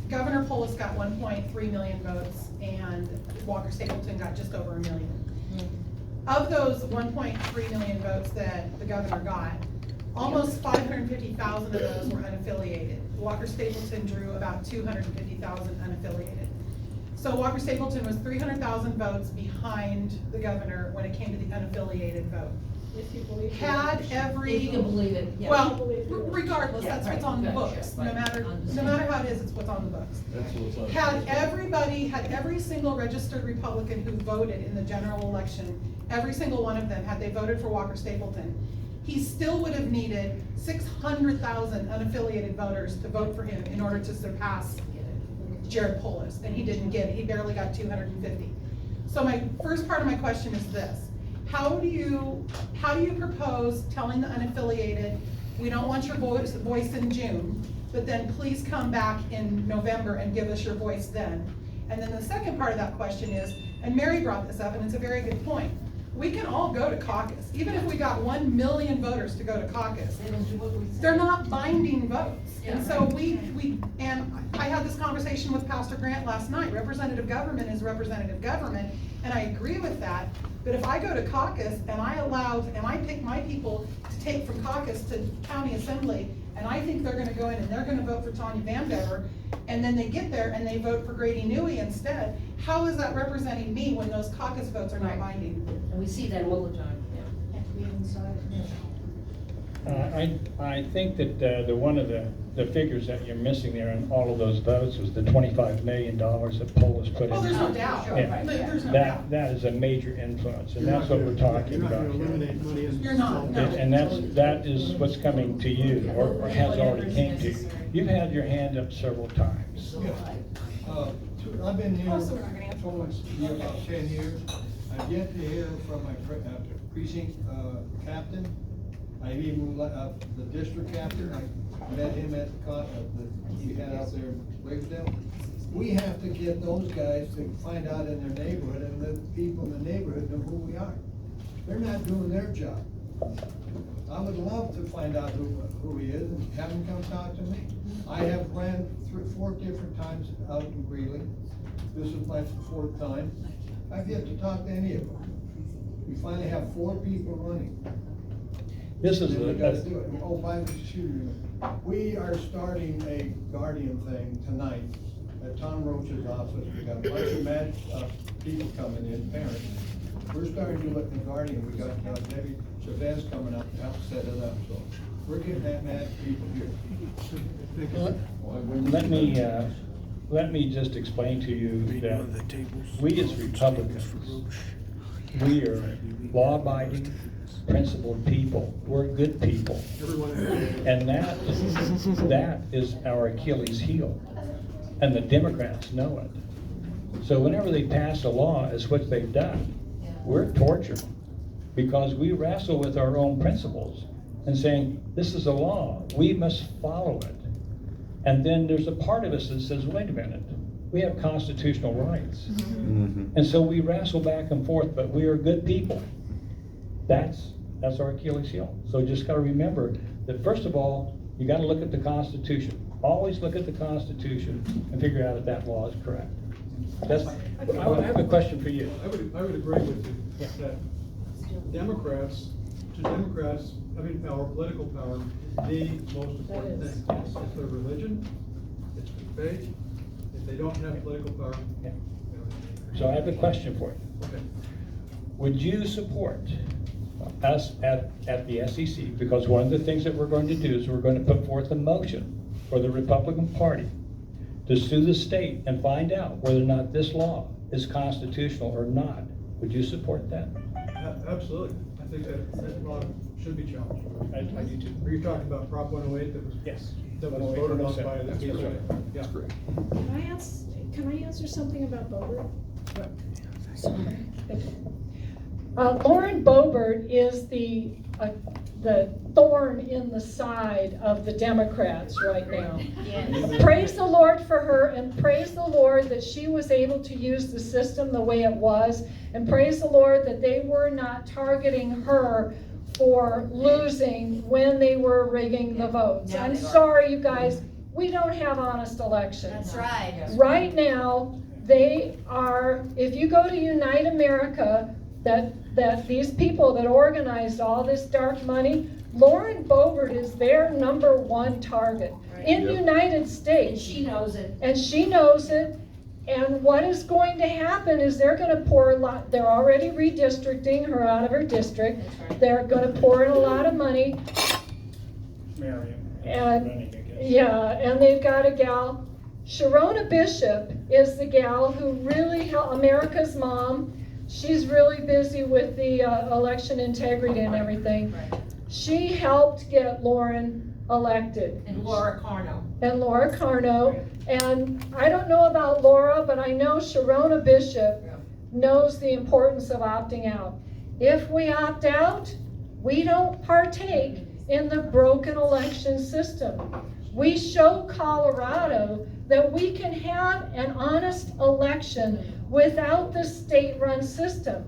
Governor Polis got 1.3 million votes and Walker Stapleton got just over 1 million. Of those 1.3 million votes that the governor got, almost 550,000 of those were unaffiliated. Walker Stapleton drew about 250,000 unaffiliated. So Walker Stapleton was 300,000 votes behind the governor when it came to the unaffiliated vote. If you believe it. Had every. If you can believe it, yeah. Well, Believe it. regardless, Yeah, that's what's right, on the good, books, sure, no right, matter, no understand. matter how it is, it's what's on the books. That's what's on. Had every single registered Republican who voted in the general election, every single one of them, had they voted for Walker Stapleton, he still would have needed 600,000 unaffiliated voters to vote for him in order to surpass Jared Polis, and he didn't get it, he barely got 250. So my first part of my question is this: how do you propose telling the unaffiliated, we don't want your voice in June, but then please come back in November and give us your voice then? And then the second part of that question is, and Mary brought this up, and it's a very good point, we can all go to caucus, even if we got 1 million voters to go to caucus. They're not binding votes. And so and I had this conversation with Pastor Grant last night. Representative government is representative government, and I agree with that. But if I go to caucus and I pick my people to take from caucus to county assembly, and I think they're gonna go in and they're gonna vote for Tanya Vandever, and then they get there and they vote for Grady Newey instead, how is that representing me when those caucus votes are not binding? And we see that all the time, yeah. I think that one of the figures that you're missing there in all of those votes was the $25 million that Polis put in. Oh, there's no doubt. Yeah. There's no doubt. That is a major influence, and You're that's not what we're gonna- talking You're not about gonna here. eliminate money as. You're not, no. And that is what's coming to you, or has already came to you. You've had your hand up several times. I've been here Also, we're not gonna answer almost about 10 years. I've yet to hear from my precinct captain. I even, the district captain, I met him at we had out there in Lakeville. We have to get those guys to find out in their neighborhood and let people in the neighborhood know who we are. They're not doing their job. I would love to find out who he is and have him come talk to me. I have ran 4 different times out in Greeley. This is my 4th time. I've yet to talk to any of them. We finally have 4 people running. This is Then we gotta do the, it. Oh, by the shoot, we are starting a guardian thing tonight at Tom Roach's office. We got a bunch of mad people coming in, parents. We're starting to do it in the guardian. We got Debbie Chavez coming up to help set it up, so we're getting that mad people here. let me just explain to you that we as Republicans, we are law-abiding, principled people. We're good people. And that is our Achilles heel. And the Democrats know it. So whenever they pass a law, as what they've done, we're tortured because we wrestle with our own principles and saying, this is a law, we must follow it. And then there's a part of us that says, wait a minute, we have constitutional rights. And so we wrestle back and forth, but we are good people. That's our Achilles heel. So just gotta remember that first of all, you gotta look at the Constitution. Always look at the Constitution and figure out if that law is correct. I have a question for you. I would agree with you Yeah. that Democrats, having power, political power, the most important thing. It's their religion, it's their faith. If they don't have political power, Yeah. you know. So I have a question for you. Okay. Would you support us at the SEC? Because one of the things that we're going to do is we're going to put forth a motion for the Republican Party to sue the state and find out whether or not this law is constitutional or not. Would you support that? Absolutely. I think that law should be challenged. I do too. Are you talking about Prop 108 that was? Yes. That was voted on by the That's people? right. Yeah. Can I answer something about Boebert? Lauren Boebert is the thorn in the side of the Democrats right now. Yes. Praise the Lord for her, and praise the Lord that she was able to use the system the way it was, and praise the Lord that they were not targeting her for losing when they were rigging the votes. Yeah, I'm they are. sorry, you guys, we don't have honest elections. That's right. Right now, they are, if you go to Unite America, that these people that organized all this dark money, Lauren Boebert is their #1 target in Yep. United And States. she knows it. And she knows it, And what is going to happen is they're gonna pour a lot, they're already redistricting her out of her district. That's right. They're gonna pour in a lot of money. Marion. And, running against. yeah, and they've got a gal, Sharona Bishop is the gal who really helped, America's Mom. She's really busy with the election integrity and everything. Right. She helped get Lauren elected. And Laura Carno. And Laura Carno. And I don't know about Laura, but I know Sharona Bishop knows the importance of opting out. If we opt out, we don't partake in the broken election system. We show Colorado that we can have an honest election without the state-run system.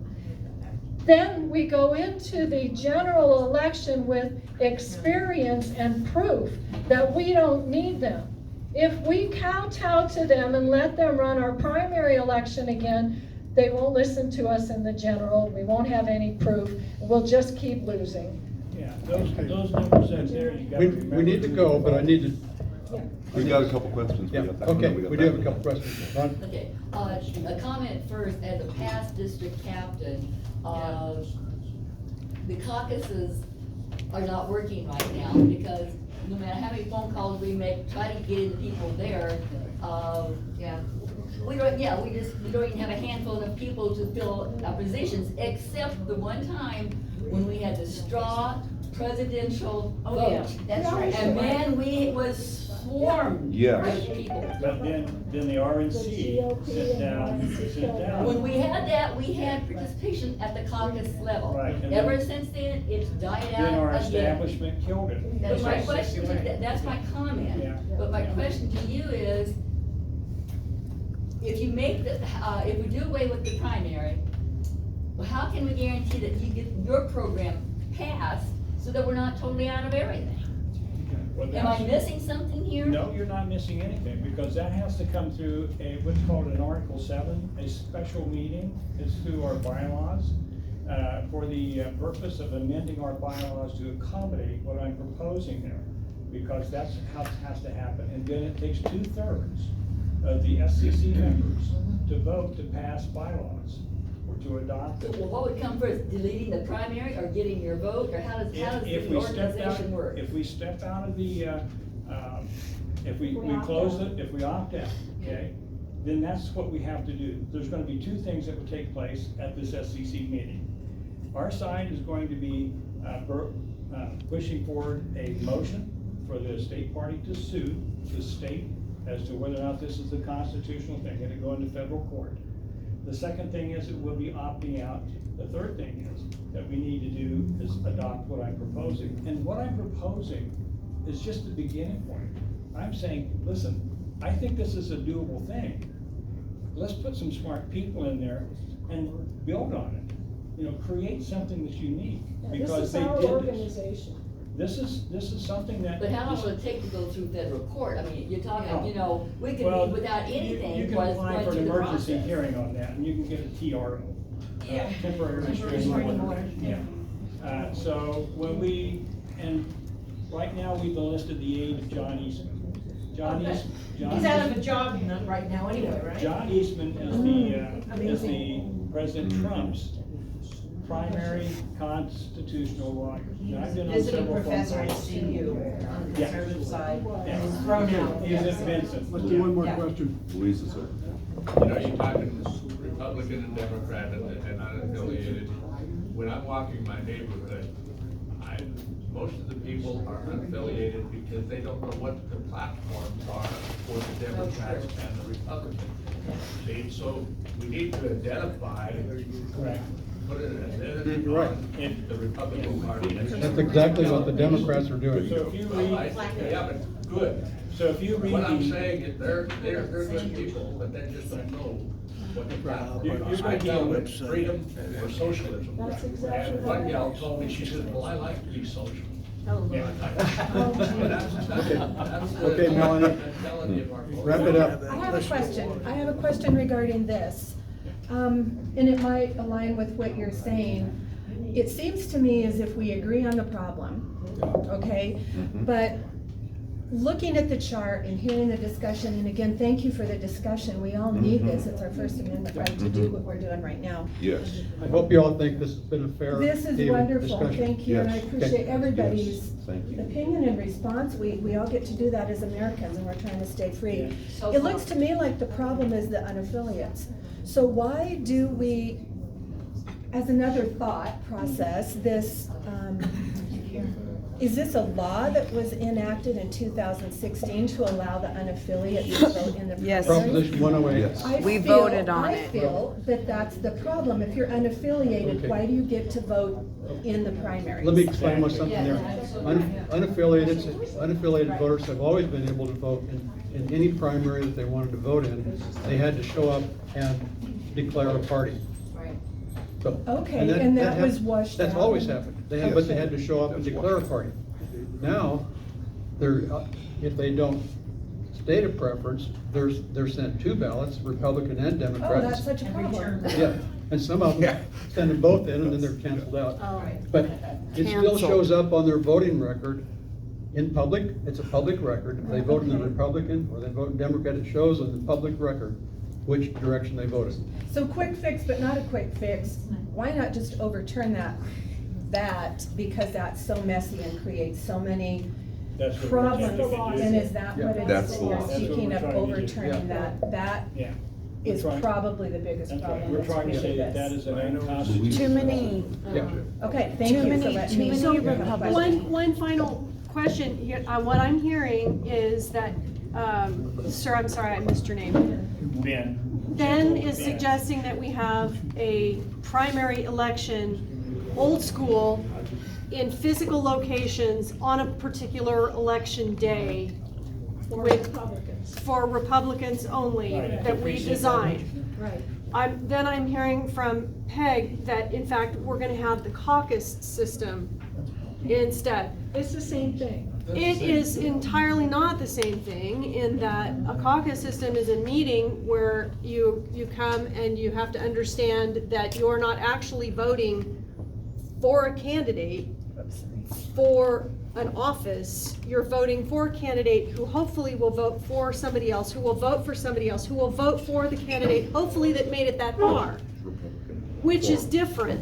Then we go into the general election with experience and proof that we don't need them. If we kowtow to them and let them run our primary election again, they won't listen to us in the general. We won't have any proof. We'll just keep losing. Yeah, those numbers that's there, you gotta remember. We need to go, but I need to, We got a couple questions. yeah, got that. okay, got we do have a that. couple questions. Ron? Okay, a comment first, as a past district captain, the caucuses are not working right now, because no matter how many phone calls we make, try to get in the people there, we don't even have a handful of people to fill positions, except the one time when we had the straw presidential vote. That's right. And man, we was swarmed Yes. with people. But then the RNC sent down. When we had that, we had participation at the caucus level. Right, and Ever then- since then, it's died Then our out again. establishment killed it. But my question, that's my comment, Yeah. but my question to you is, if you make the, if we do away with the primary, well, how can we guarantee that you get your program passed so that we're not totally out of everything? Well, Am I that's- missing something here? No, you're not missing anything, because that has to come through what's called an Article 7, a special meeting. It's through our bylaws, for the purpose of amending our bylaws to accommodate what I'm proposing there, because that's how it has to happen. And then it takes 2/3 of the SCC members to vote to pass bylaws or to adopt So, it. well, what would come first, deleting the primary or getting your vote, or how does If the we step out, organization work? if we step out of the, if we close it, if we opt out, okay, then that's what we have to do. There's gonna be two things that will take place at this SCC meeting. Our side is going to be pushing forward a motion for the state party to sue the state as to whether or not this is a constitutional thing, and to go into federal court. The second thing is that we'll be opting out. The third thing is that we need to do is adopt what I'm proposing. And what I'm proposing is just the beginning point. I'm saying, listen, I think this is a doable thing. Let's put some smart people in there and build on it. You know, create something that's unique, This because is they our did this. organization. This is something that. But how long will it take to go through federal court? I mean, you're talking, you know, we could Well, be without you anything, can was apply going for through an the emergency process. hearing on that, and you can get a TRO. Yeah. Temporary restraining order. Yeah. So when and right now we've enlisted the aid of John Eastman. John He's out of a job right now anyway, right? John Eastman is the President Trump's primary constitutional lawyer. Now, I've been on Visiting several phone professor at calls. CU on the Yeah. conservative side, Yeah. was thrown out. He's at Vincent. Let's do one more Yeah. question. Louisa, sir. You know, you're talking Republican and Democrat and unaffiliated. When I'm walking my neighborhood, most of the people are unaffiliated because they don't know what the platforms are for the Democrats and the Republicans. See, so we need to identify, Correct. put an identity You're right. on the Republican Party. That's exactly what the Democrats are doing. So if you Well, read, yeah, but good. so if you read What I'm the- saying is they're good people, but they just don't know what the platform You're is. I gonna tell be- them it's freedom or socialism. That's exactly And one right. gal told me, she said, well, I like to be social. Yeah. Okay, Melanie. Wrap it up. I have a question regarding this. And it might align with what you're saying. It seems to me as if we agree on the problem, okay? But looking at the chart and hearing the discussion, and again, thank you for the discussion, we all need this, it's our First Amendment right to do what we're doing right now. Yes. I hope you all think this has been a fair, This is even wonderful, discussion. thank you, and I Yes. appreciate Okay. everybody's Yes, thank you. opinion and response, we all get to do that as Americans, and we're trying to stay free. So It looks to me like the problem is the unaffiliates. So why do we, as another thought process, this, is this a law that was enacted in 2016 to allow the unaffiliates to vote in the primary? Yes. Proposition 108. Yes. We voted on I it. feel that that's the problem. If you're unaffiliated, Okay. why do you get to vote in the primaries? Let me explain what's something there. Unaffiliated voters have always been able to vote in any primary that they wanted to vote in. They had to show up and declare a party. So, Okay, and that was washed That's out. always happened. But they had to show up and declare a party. Now, if they don't state a preference, they're sent two ballots, Republican and Oh, Democrat. that's such a problem. Yeah, and some of them send them both in and then they're canceled out. But it still Canceled. shows up on their voting record in public, it's a public record. If they vote in the Republican or they vote in Democrat, it shows on the public record which direction they voted. So quick fix, but not a quick fix. Why not just overturn that because that's so messy and creates so many That's what we're problems? attempting to do. And is that what Yeah. That's it's, the law. you're That's what speaking we're of trying to do. overturning Yeah. that? That Yeah. We're is trying- probably the biggest That's right, problem. we're that's trying to with say that this. that is an unconstitutional. Too many. Yeah. Okay, thank you. Too many- So let too me- many you have a Republicans. question. One final question, here. What I'm hearing is that, sir, I'm sorry, I missed your name. Ben. Ben is Ben. suggesting that we have a primary election, old school, in physical locations on a particular election day with, for Republicans only, Right. that we design. Right. I'm hearing from Peg that in fact, we're gonna have the caucus system instead. It's the same thing. It is entirely not the same thing in that a caucus system is a meeting where you come and you have to understand that you're not actually voting for a candidate for an office. You're voting for a candidate who hopefully will vote for somebody else, who will vote for somebody else, who will vote for the candidate, hopefully that made it that far. Which is different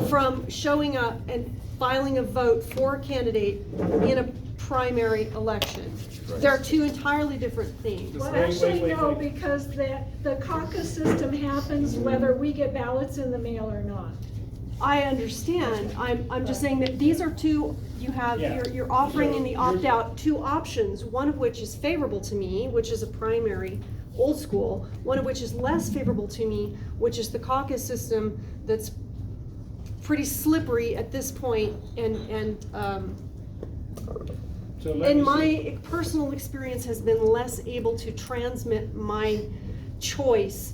from showing up and filing a vote for a candidate in a primary election. They're two entirely different things. Well, Wait, actually, wait, no, wait. because the caucus system happens whether we get ballots in the mail or not. I understand, I'm just saying that these are two, you have, Yeah. you're offering in the So, here's- opt-out two options, one of which is favorable to me, which is a primary, old school, one of which is less favorable to me, which is the caucus system that's pretty slippery at this point, and So let me see. my personal experience has been less able to transmit my choice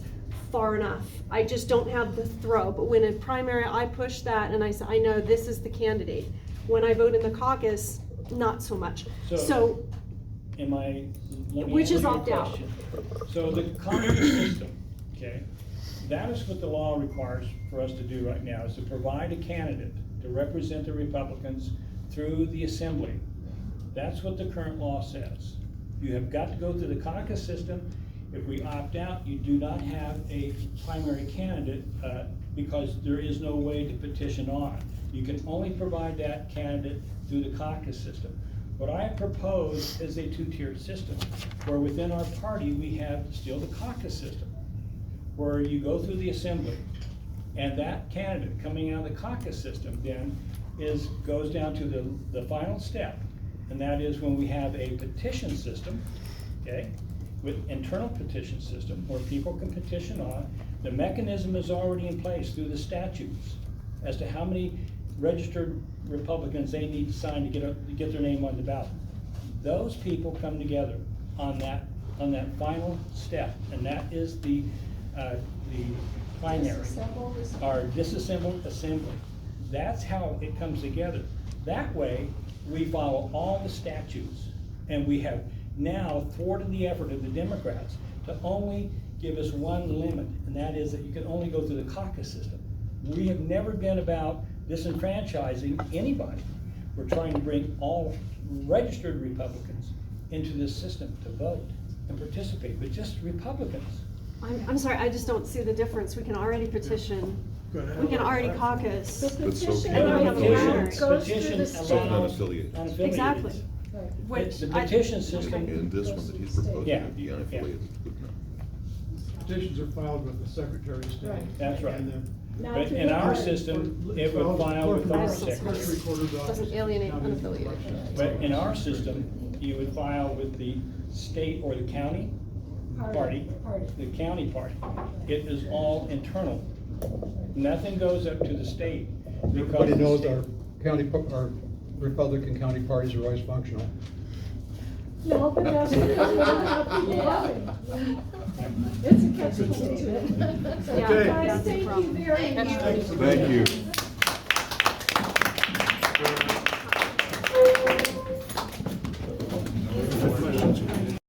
far enough. I just don't have the throw, but when in primary, I push that and I say, I know this is the candidate. When I vote in the caucus, not so much. So, Am I, let me Which answer is your opt-out. question. So the caucus system, okay, that is what the law requires for us to do right now, is to provide a candidate to represent the Republicans through the assembly. That's what the current law says. You have got to go through the caucus system. If we opt out, you do not have a primary candidate, because there is no way to petition on. You can only provide that candidate through the caucus system. What I propose is a two-tiered system, where within our party, we have still the caucus system, where you go through the assembly, and that candidate coming out of the caucus system then goes down to the final step, and that is when we have a petition system, okay, with internal petition system, where people can petition on. The mechanism is already in place through the statutes as to how many registered Republicans they need to sign to get their name on the ballot. Those people come together on that final step, and that is the primary, or disassembled assembly. That's how it comes together. That way, we follow all the statutes, and we have now thwarted the effort of the Democrats to only give us one limit, and that is that you can only go through the caucus system. We have never been about disenfranchising anybody. We're trying to bring all registered Republicans into this system to vote and participate, but just Republicans. I'm sorry, I just don't see the difference. We can already petition, we can already caucus. The But so petition can we have a primary. goes through Petition the allows state. Unaffiliated. unaffiliated. Exactly. Right. Which The I- petition system, In this one that he's proposing, Yeah, would be unaffiliated. would not. Petitions are filed with the Secretary of State. Right. That's right. And then Now, but if you in look our at- system, it would file with our secretary. Doesn't alienate unaffiliated. But in our system, you would file with the state or the county party, the county party. It is all internal. Nothing goes up to the state. because Everybody the knows state- our Republican county parties are always functional. No, but that's because we don't have people voting. It's a catch-22. Yeah, Okay. Guys, that's the thank you problem. very much. Thank you.